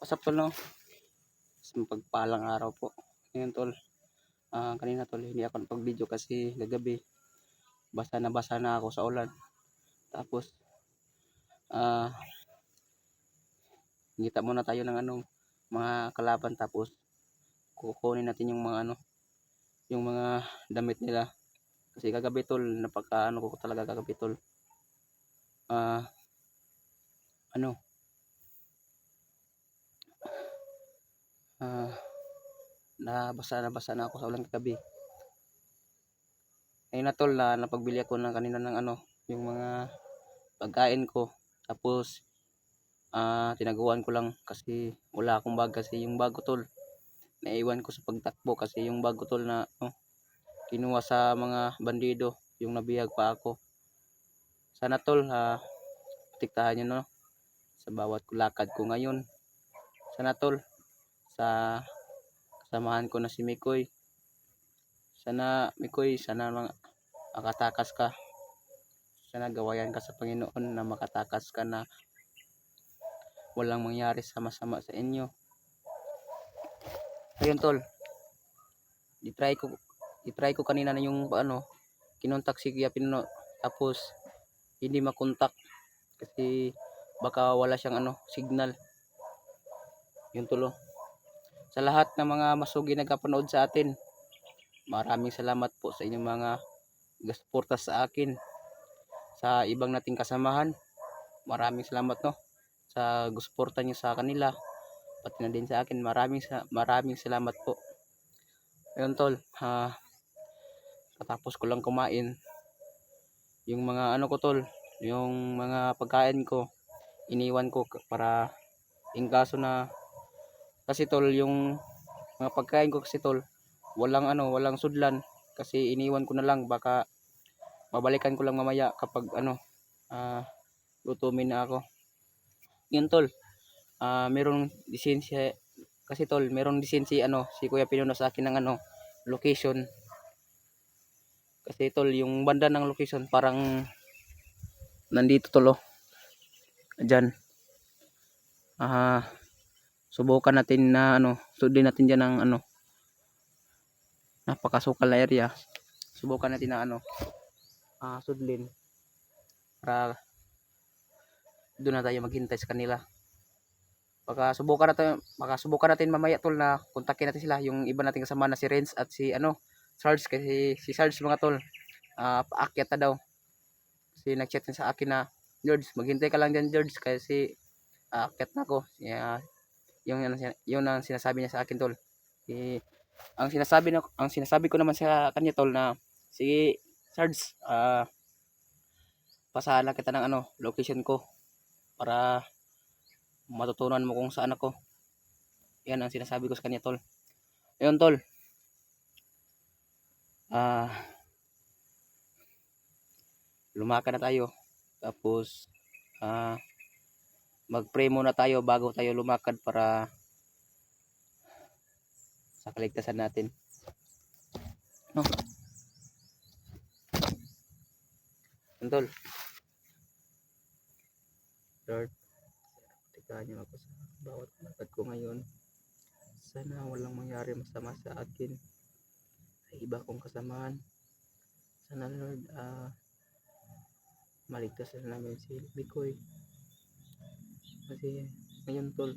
What's up tol, no? Pagpalang araw po. Ngayon tol, kanina tol hindi ako nakapag-video kasi gagabi basa na ako sa ulan. Tapos ah ngita muna tayo ng mga kalaban, tapos kukunin natin yung mga yung mga damit nila. Kasi kagabi tol, napaka ko talaga kagabi tol. Ah ano ah nabasa na ako sa ulan kagabi. Ayun na tol, na napagbili ako ng kanina ng yung mga pagkain ko. Tapos tinaguan ko lang kasi wala akong bag, kasi yung bag ko tol naiwan ko sa pagtakbo, kasi yung bag ko tol na kinuha sa mga bandido, yung nabihag pa ako. Sana tol protektahan nyo, no, sa bawat lakad ko ngayon. Sana tol, sa kasamahan ko na si Mikoy, sana Mikoy, sana makatakas ka. Sana gawayan ka sa Panginoon na makatakas ka, na walang mangyari sama-sama sa inyo. Ayun tol, i-try ko kanina na yung kinontak si Kuya Pino, tapos hindi makontak kasi baka wala siyang signal. Yun tol, sa lahat ng mga masugi nagkapanood sa atin, maraming salamat po sa inyong mga gasuporta sa akin. Sa ibang nating kasamahan, maraming salamat, no, sa gusuporta niyo sa kanila, pati na din sa akin. Maraming salamat po. Ayun tol, katapos ko lang kumain yung mga ko tol, yung mga pagkain ko, iniwan ko para in kaso na, kasi tol yung mga pagkain ko kasi tol walang sudlan, kasi iniwan ko na lang, baka babalikan ko lang mamaya kapag lutumin na ako. Yun tol, merong lisensya kasi tol, merong lisensya si Kuya Pinuno sa akin ng location. Kasi tol, yung banda ng location parang nandito tol, diyan. Subukan natin na sundin natin diyan ng napakasukal na area. Subukan natin na sudlin para doon na tayo maghintay sa kanila. Baka subukan natin mamaya tol na kontakin natin sila, yung iba nating kasama na si Renz at si Sarge, kasi si Sarge mga tol paakyat na daw. Kasi nag-chat sa akin na, George, maghintay ka lang dyan George, kasi aakyat na ako. Yung ang sinasabi niya sa akin tol. Ang sinasabi ko naman sa kanya tol na, sige Sarge, pasahan kita ng location ko para matutunan mo kung saan ako. Yan ang sinasabi ko sa kanya tol. Ayun tol, lumakad na tayo, tapos mag-pray muna tayo bago tayo lumakad para sa kaligtasan natin, no? Ayun tol, Lord, tingnan niyo ako sa bawat lakad ko ngayon. Sana walang mangyari masama sa akin, sa iba kong kasamahan. Sana Lord, maligtas na namin si Bikoy. Kasi ngayon tol,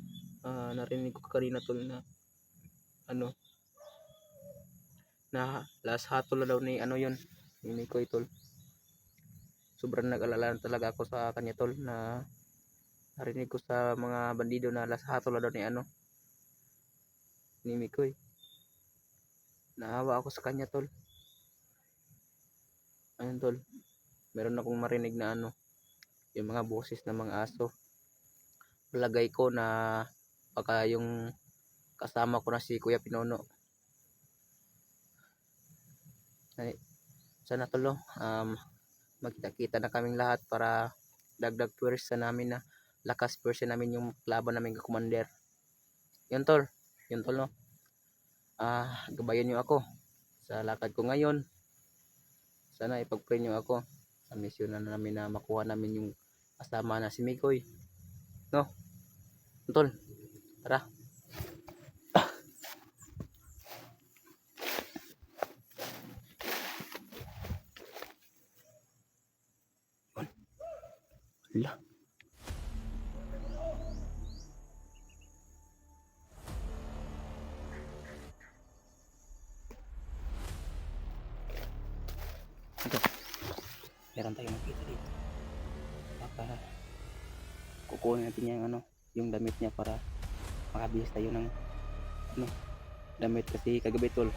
narinig ko kanina tol na na last hatol na daw ni yun, ni Bikoy tol. Sobrang nag-alala talaga ako sa kanya tol, na narinig ko sa mga bandido na last hatol na daw ni Mikoy. Naawa ako sa kanya tol. Ayun tol, meron akong marinig na yung mga boses ng mga aso. Palagay ko na baka yung kasama ko na si Kuya Pinuno. Sana tol, magkita-kita na kaming lahat para dagdag pwersa namin, na lakas pwersa namin yung laban namin ka commander. Yun tol, no. Gabayan nyo ako sa lakad ko ngayon. Sana ipag-pray nyo ako sa misyon na namin, na makuha namin yung kasama na si Mikoy, no. Tol, Tara. Hala. Ito. Meron tayong nakita dito. Baka kukunin natin yung ano, yung damit niya para makabihis tayo ng ano, damit kasi kagabi tol.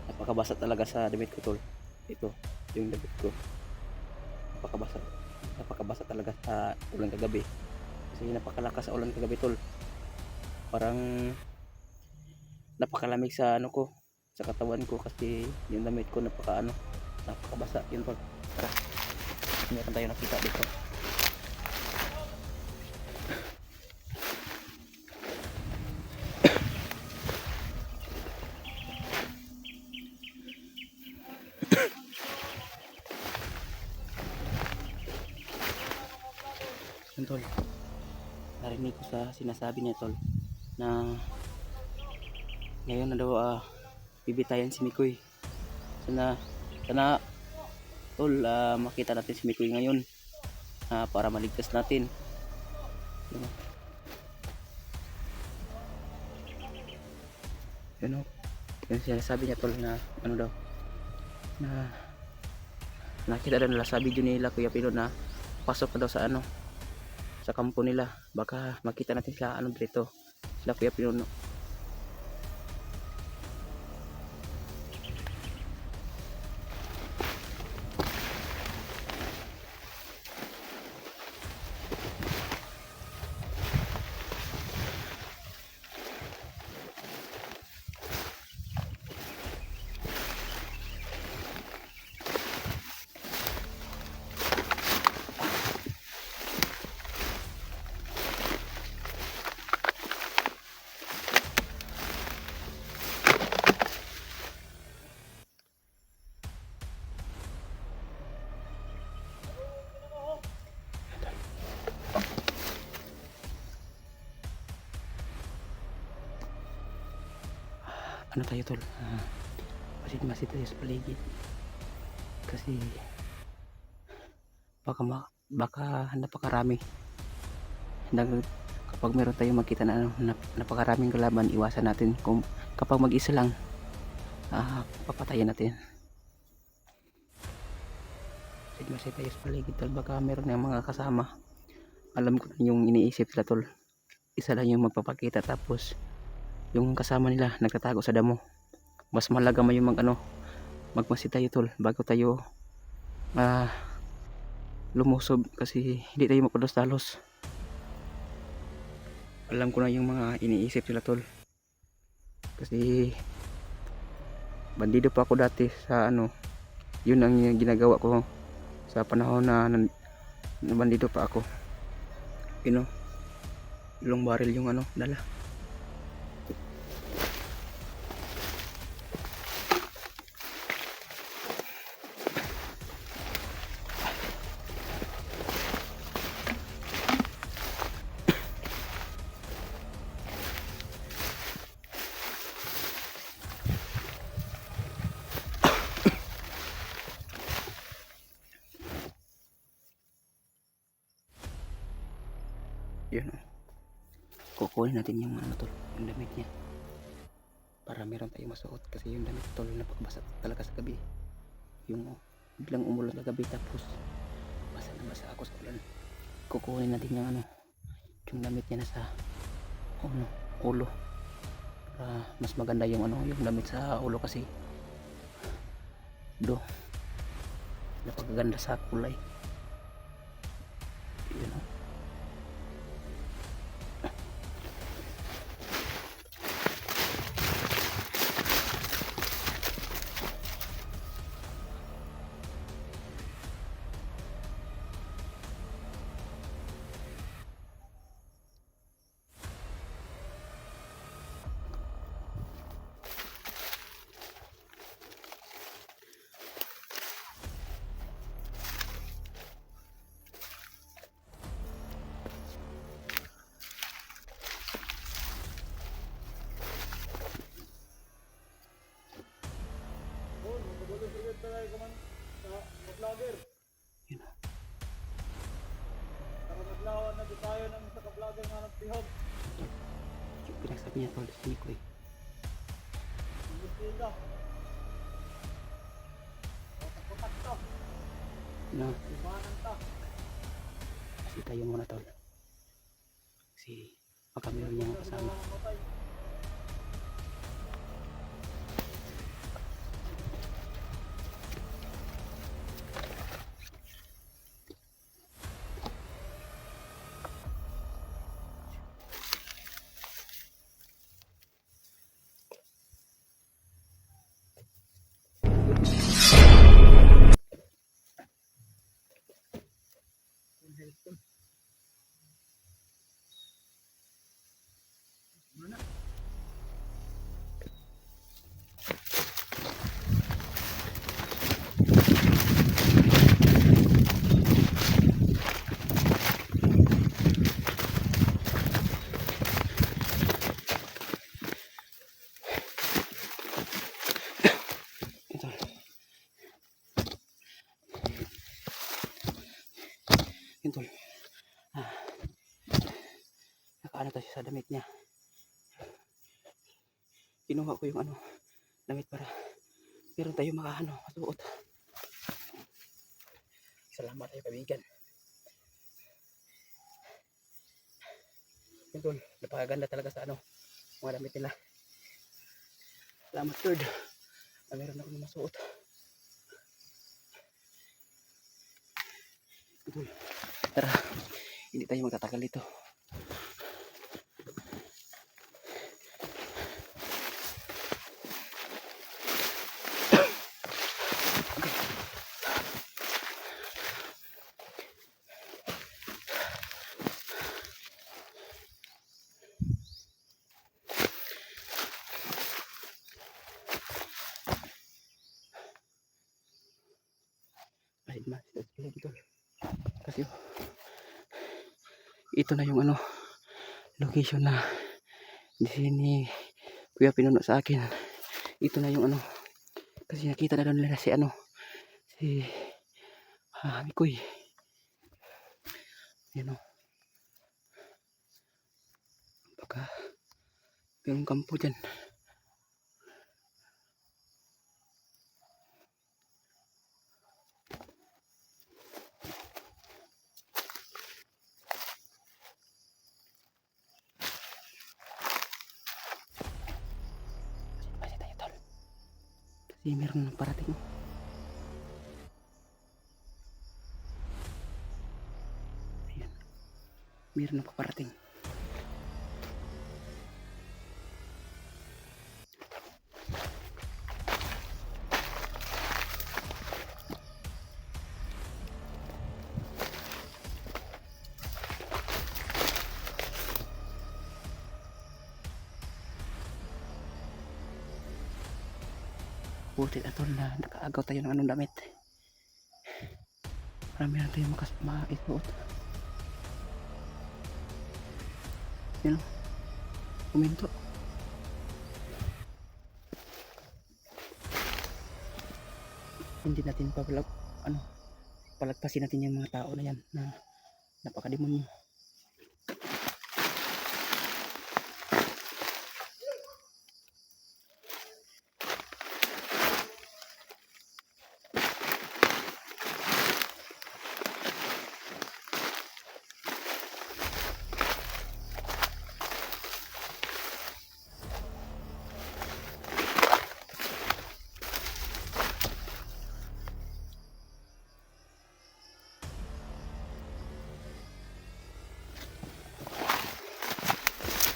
Napakabasa talaga sa damit ko tol. Ito, yung damit ko. Napakabasa. Napakabasa talaga sa ulan kagabi. Kasi napakalakas sa ulan kagabi tol. Parang napakalamig sa ano ko, sa katawan ko kasi yung damit ko napakabasa yun tol. Tara. Meron tayo nakita dito. Yun tol. Narinig ko sa sinasabi niya tol na ngayon na daw bibitayan si Mikoy. Sana tol makita natin si Mikoy ngayon para maligtas natin. Yun o. Yung sinasabi niya tol na ano daw na nakita daw nila sa video nila Kuya Pino na pasok na daw sa ano sa kampo nila. Baka makita natin sila ano dito sila Kuya Pino no? Ano tayo tol masid tayo sa paligid kasi baka napakarami kapag meron tayong makita na napakaraming kalaban iwasan natin kung kapag mag-isa lang papatayin natin. Masid tayo sa paligid tol baka meron ng mga kasama. Alam ko na yung iniisip nila tol, isa lang yung magpapakita tapos yung kasama nila nagtatago sa damo. Mas malaga mo yung magmasid tayo tol bago tayo lumusob kasi hindi tayo mapalos-talos. Alam ko na yung mga iniisip nila tol kasi bandido pa ako dati sa yun ang ginagawa ko sa panahon na bandido pa ako. Ilong baril yung dala. Yun kukunin natin yung tol yung damit niya para meron tayong masuot kasi yung damit tol napakabasa talaga sa gabi. Yung biglang umulan sa gabi tapos basa na basa ako sa ulan. Kukunin natin yung damit niya na sa ulo para mas maganda yung yung damit sa ulo kasi napakaganda sa kulay. Yun Yung pinagsabi niya tol sa Mikoy. No. Kasi tayo muna tol. Kasi baka meron niyang kasama. Yun tol. Nakaano tayo sa damit niya. Kinuha ko yung ano, damit para meron tayo makaano, masuot. Salamat tayo kaibigan. Yun tol, napakaganda talaga sa ano, mga damit nila. Salamat Lord na meron ako masuot. Yun tol. Tara, hindi tayo magtatagal dito. Kasi ito na yung ano location na di sini kuya pinuno sa akin. Ito na yung ano kasi nakita na doon nila si ano si Mikoy. Yan o, baka yung kampo dyan. Kasi meron ng parating. Ayan. Meron ng paparating. Buti na tol na nakaagaw tayo ng anong damit. Marami na tayo maisuot. Yan o. Kuminto. Hindi natin palagpasin natin yung mga tao na yan na napakademonyo.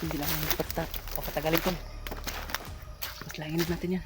Hindi lang pagkatagalin ko. Patlangin natin yan.